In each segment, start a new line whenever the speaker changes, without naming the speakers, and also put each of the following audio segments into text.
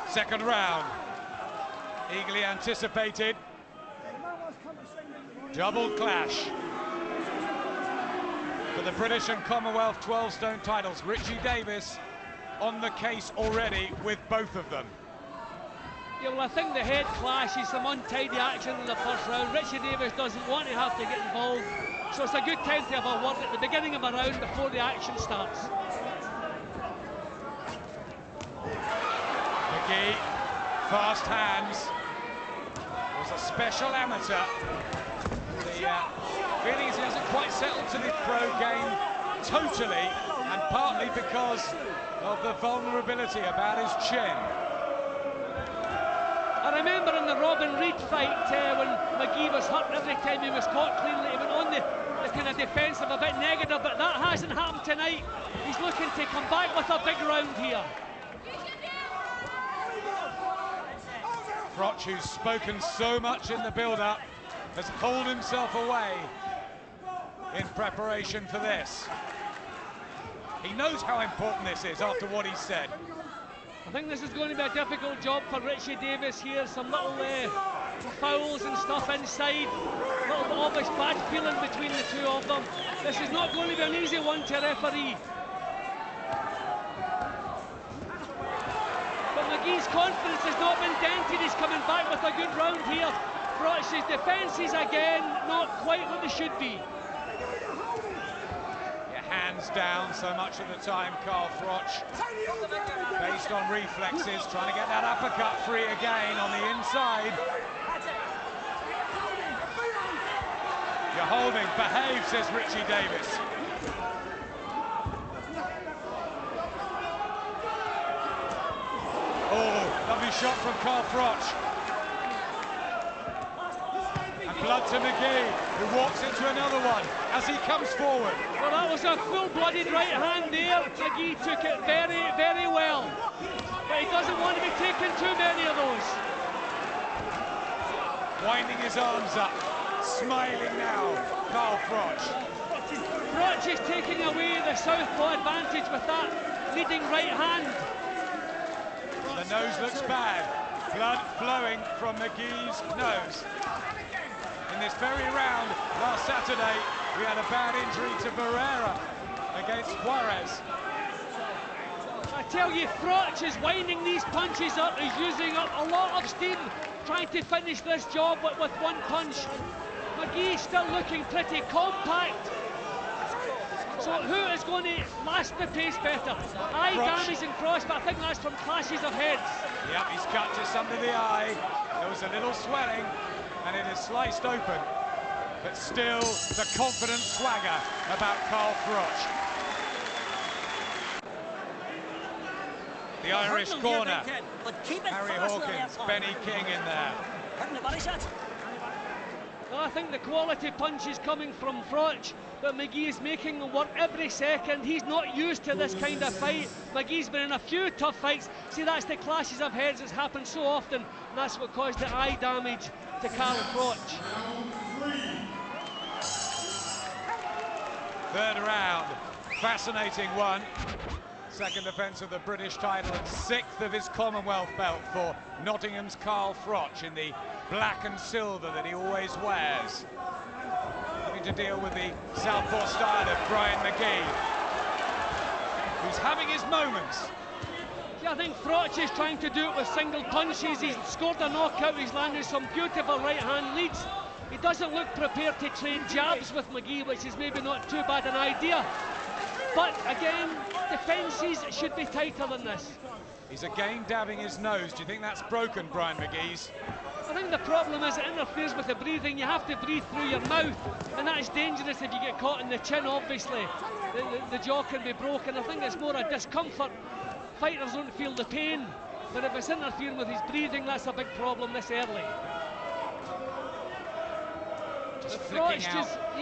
Second round, eagerly anticipated. Double clash for the British and Commonwealth 12-stone titles. Richie Davis on the case already with both of them.
Yeah, well, I think the head clash is some untidy action in the first round. Richie Davis doesn't want to have to get involved, so it's a good time to have a word at the beginning of a round before the action starts.
Magee, fast hands, was a special amateur. The feeling is he hasn't quite settled to the pro game totally, and partly because of the vulnerability about his chin.
I remember in the Robin Reid fight when Magee was hurt every time he was caught cleanly, he went on the kind of defensive, a bit negative, but that hasn't happened tonight. He's looking to come back with a big round here.
Froch, who's spoken so much in the build-up, has pulled himself away in preparation for this. He knows how important this is after what he said.
I think this is going to be a difficult job for Richie Davis here. Some little fouls and stuff inside. A little bit obvious bad feeling between the two of them. This is not going to be an easy one to referee. But Magee's confidence has not been dented. He's coming back with a good round here. Froch's defence is again not quite what they should be.
Hands down so much of the time, Carl Froch, based on reflexes, trying to get that uppercut free again on the inside. You're holding, behave, says Richie Davis. Oh, lovely shot from Carl Froch. Blood to Magee, who walks into another one as he comes forward.
Well, that was a full-blooded right hand there. Magee took it very, very well. But he doesn't want to be taking too many of those.
Winding his arms up, smiling now, Carl Froch.
Froch is taking away the southpaw advantage with that leading right hand.
The nose looks bad. Blood flowing from Magee's nose. In this very round last Saturday, we had a bad injury to Barrera against Juarez.
I tell you, Froch is winding these punches up. He's using up a lot of steam, trying to finish this job with one punch. Magee still looking pretty compact. So who is going to last the pace better? Eye damage and Froch, but I think that's from clashes of heads.
Yep, he's cut just under the eye. There was a little swelling, and it is sliced open, but still the confident swagger about Carl Froch. The Irish corner, Harry Hawkins, Benny King in there.
Well, I think the quality punch is coming from Froch, but Magee is making them work every second. He's not used to this kind of fight. Magee's been in a few tough fights. See, that's the clashes of heads that's happened so often, and that's what caused the eye damage to Carl Froch.
Third round, fascinating one. Second defence of the British title and sixth of his Commonwealth belt for Nottingham's Carl Froch in the black and silver that he always wears. Having to deal with the southpaw style of Brian Magee, who's having his moments.
Yeah, I think Froch is trying to do it with single punches. He's scored a knockout, he's landed some beautiful right-hand leads. He doesn't look prepared to trade jabs with Magee, which is maybe not too bad an idea. But again, defences should be tighter than this.
He's again dabbing his nose. Do you think that's broken, Brian Magee's?
I think the problem is it interferes with the breathing. You have to breathe through your mouth, and that is dangerous if you get caught in the chin, obviously. The jaw can be broken. I think it's more a discomfort. Fighters don't feel the pain, but if it's interfering with his breathing, that's a big problem this early.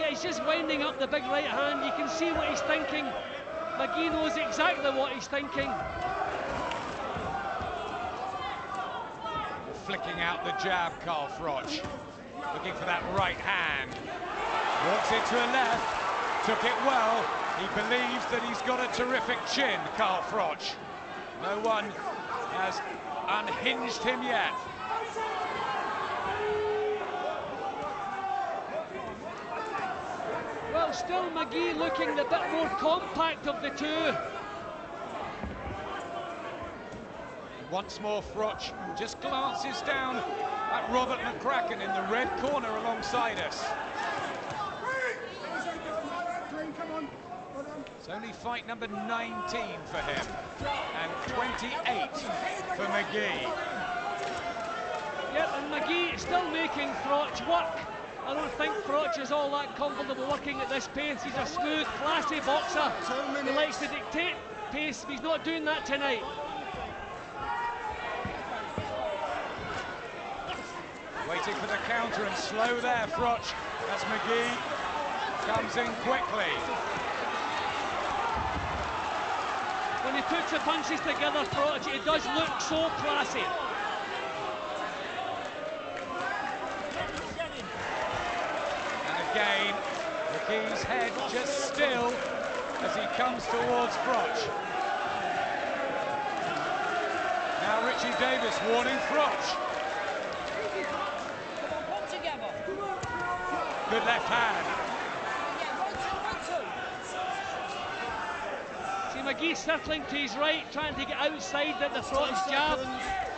He's just winding up the big right hand. You can see what he's thinking. Magee knows exactly what he's thinking.
Flicking out the jab, Carl Froch. Looking for that right hand. Walks it to a left, took it well, He believes that he's got a terrific chin, Carl Froch. No one has unhinged him yet.
Well, still Magee looking the bit more compact of the two.
Once more, Froch just glances down at Robert McCracken in the red corner alongside us. It's only fight number 19 for him, and 28 for Magee.
Yep, and Magee still making Froch work. I don't think Froch is all that comfortable working at this pace. He's a smooth, classy boxer. He likes to dictate pace, but he's not doing that tonight.
Waiting for the counter and slow there, Froch, as Magee comes in quickly.
When he puts the punches together, Froch, it does look so classy.
And again, Magee's head just still as he comes towards Froch. Now Richie Davis warning Froch. Good left hand.
See Magee circling to his right, trying to get outside at the Froch jab.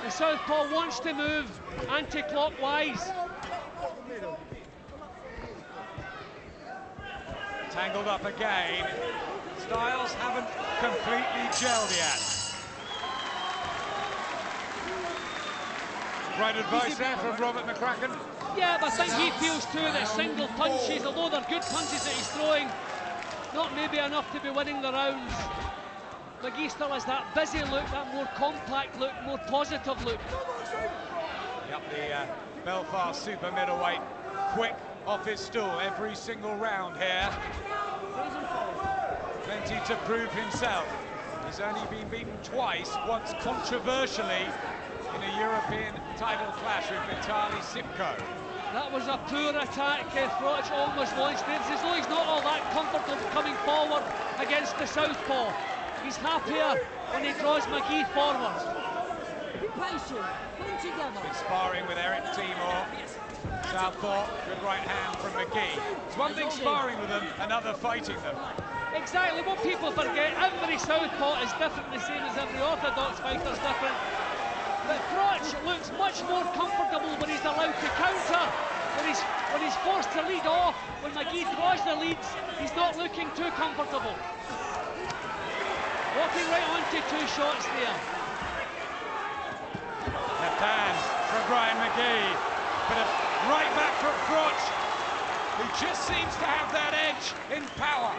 The southpaw wants to move anti-clockwise.
Tangled up again. Styles haven't completely gelled yet. Right advice there from Robert McCracken.
Yeah, but I think he feels too that single punches, although they're good punches that he's throwing, not maybe enough to be winning the rounds. Magee still has that busy look, that more compact look, more positive look.
Yep, the Belfast super middleweight, quick off his stool every single round here. Plenty to prove himself. He's only been beaten twice, once controversially in a European title clash with Vitaly Sipko.
That was a poor attack. Froch almost launched it. It's as though he's not all that comfortable coming forward against the southpaw. He's happier when he draws Magee forward.
Be patient. Put them together.
Been sparring with Eric Timor. Southpaw, good right hand from Magee. It's one thing sparring with them, another fighting them.
Exactly what people forget. Every southpaw is different, the same as every orthodox fighter is different. But Froch looks much more comfortable when he's allowed to counter. When he's forced to lead off, when Magee draws the leads, he's not looking too comfortable. Walking right onto two shots there.
Left hand from Brian Magee, but a right back from Froch, who just seems to have that edge in power.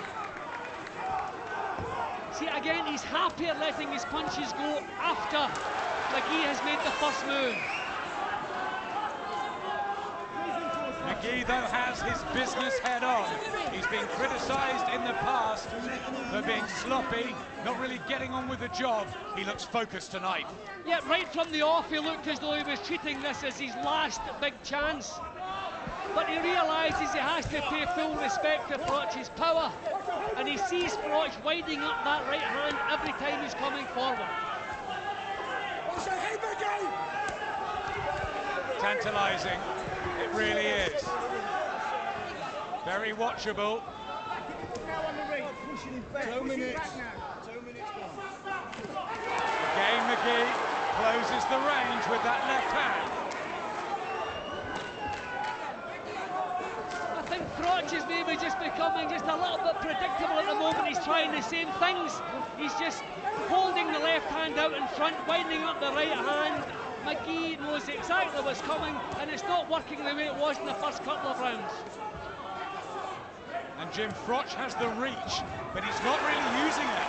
See, again, he's happier letting his punches go after Magee has made the first move.
Magee, though, has his business head on. He's been criticised in the past for being sloppy, not really getting on with the job. He looks focused tonight.
Yeah, right from the off, he looked as though he was treating this as his last big chance. But he realises he has to pay full respect to Froch's power. And he sees Froch winding up that right hand every time he's coming forward.
Tantalising, it really is. Very watchable.
2 minutes.
Again, Magee closes the range with that left hand.
I think Froch is maybe just becoming just a little bit predictable at the moment. He's trying the same things. He's just holding the left hand out in front, winding up the right hand. Magee knows exactly what's coming, and it's not working the way it was in the first couple of rounds.
And Jim, Froch has the reach, but he's not really using it.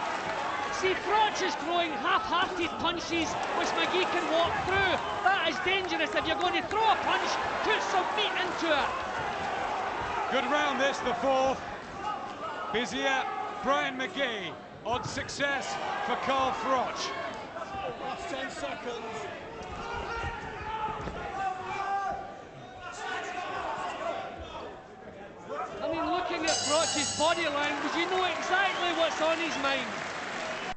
See, Froch is throwing half-hearted punches, which Magee can walk through. That is dangerous. If you're going to throw a punch, put some meat into it.
Good round this, the fourth. Busier, Brian Magee. Odd success for Carl Froch.
Last 10 seconds.
I mean, looking at Froch's body language, you know exactly what's on his mind.